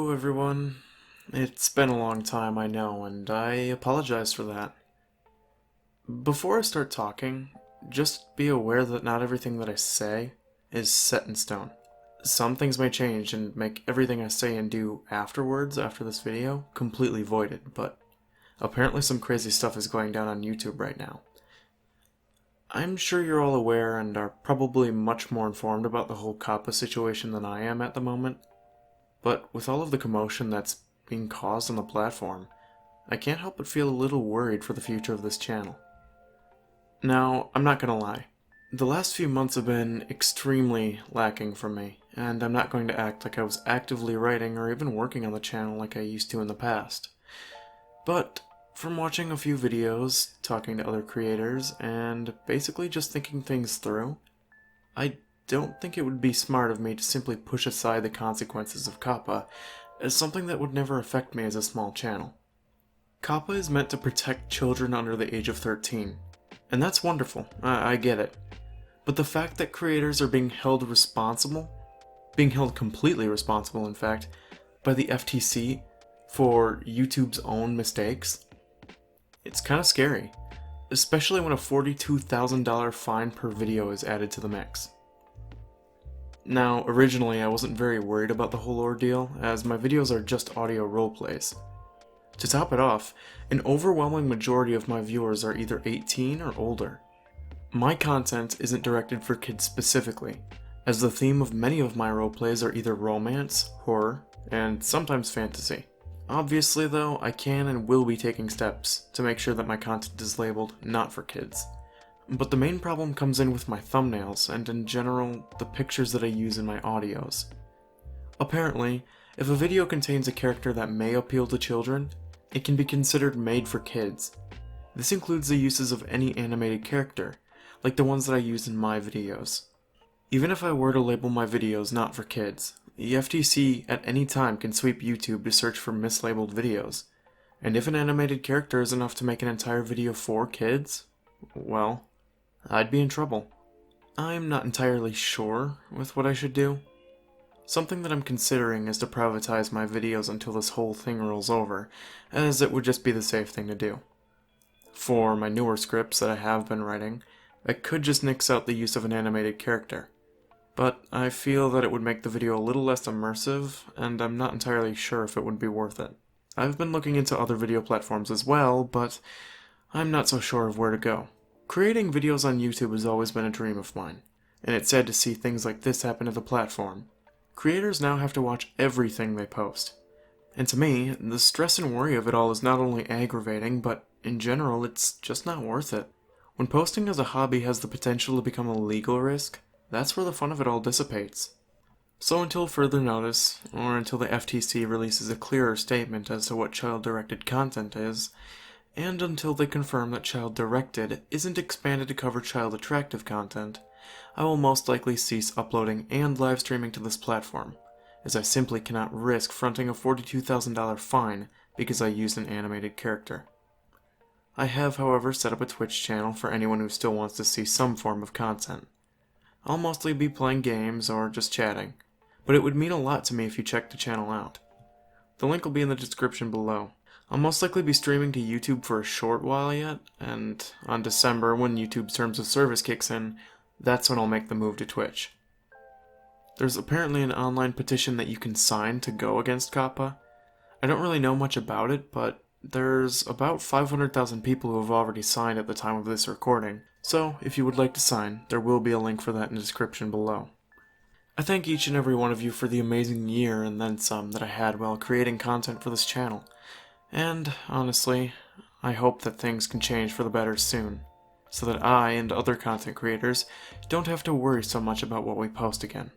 Hello everyone. It's been a long time, I know, and I apologize for that. Before I start talking, just be aware that not everything that I say is set in stone. Some things may change and make everything I say and do afterwards, after this video, completely voided, but apparently some crazy stuff is going down on YouTube right now. I'm sure you're all aware and are probably much more informed about the whole Kappa situation than I am at the moment. But with all of the commotion that's being caused on the platform, I can't help but feel a little worried for the future of this channel. Now, I'm not gonna lie. The last few months have been extremely lacking from me, and I'm not going to act like I was actively writing or even working on the channel like I used to in the past. But from watching a few videos, talking to other creators, and basically just thinking things through, I don't think it would be smart of me to simply push aside the consequences of Kappa as something that would never affect me as a small channel. Kappa is meant to protect children under the age of 13, and that's wonderful, I get it. But the fact that creators are being held completely responsible in fact, by the FTC for YouTube's own mistakes, it's kinda scary, especially when a $42,000 fine per video is added to the mix. Now, originally I wasn't very worried about the whole ordeal, as my videos are just audio roleplays. To top it off, an overwhelming majority of my viewers are either 18 or older. My content isn't directed for kids specifically, as the theme of many of my roleplays are either romance, horror, and sometimes fantasy. Obviously though, I can and will be taking steps to make sure that my content is labeled not for kids. But the main problem comes in with my thumbnails and in general, the pictures that I use in my audios. Apparently, if a video contains a character that may appeal to children, it can be considered made for kids. This includes the uses of any animated character, like the ones that I use in my videos. Even if I were to label my videos not for kids, the FTC at any time can sweep YouTube to search for mislabeled videos, and if an animated character is enough to make an entire video for kids, well, I'd be in trouble. I'm not entirely sure with what I should do. Something that I'm considering is to privatize my videos until this whole thing rolls over, as it would just be the safe thing to do. For my newer scripts that I have been writing, I could just nix out the use of an animated character. But I feel that it would make the video a little less immersive, and I'm not entirely sure if it would be worth it. I've been looking into other video platforms as well, but I'm not so sure of where to go. Creating videos on YouTube has always been a dream of mine, and it's sad to see things like this happen to the platform. Creators now have to watch everything they post. And to me, the stress and worry of it all is not only aggravating, but in general, it's just not worth it. When posting as a hobby has the potential to become a legal risk, that's where the fun of it all dissipates. So until further notice, or until the FTC releases a clearer statement as to what child-directed content is, and until they confirm that child-directed isn't expanded to cover child-attractive content, I will most likely cease uploading and live streaming to this platform, as I simply cannot risk fronting a $42,000 fine because I used an animated character. I have, however, set up a Twitch channel for anyone who still wants to see some form of content. I'll mostly be playing games or just chatting, but it would mean a lot to me if you check the channel out. The link will be in the description below. I'll most likely be streaming to YouTube for a short while yet, and on December, when YouTube's terms of service kicks in, that's when I'll make the move to Twitch. There's apparently an online petition that you can sign to go against Kappa. I don't really know much about it, but there's about 500,000 people who have already signed at the time of this recording, so if you would like to sign, there will be a link for that in the description below. I thank each and every one of you for the amazing year and then some that I had while creating content for this channel. And, honestly, I hope that things can change for the better soon, so that I and other content creators don't have to worry so much about what we post again.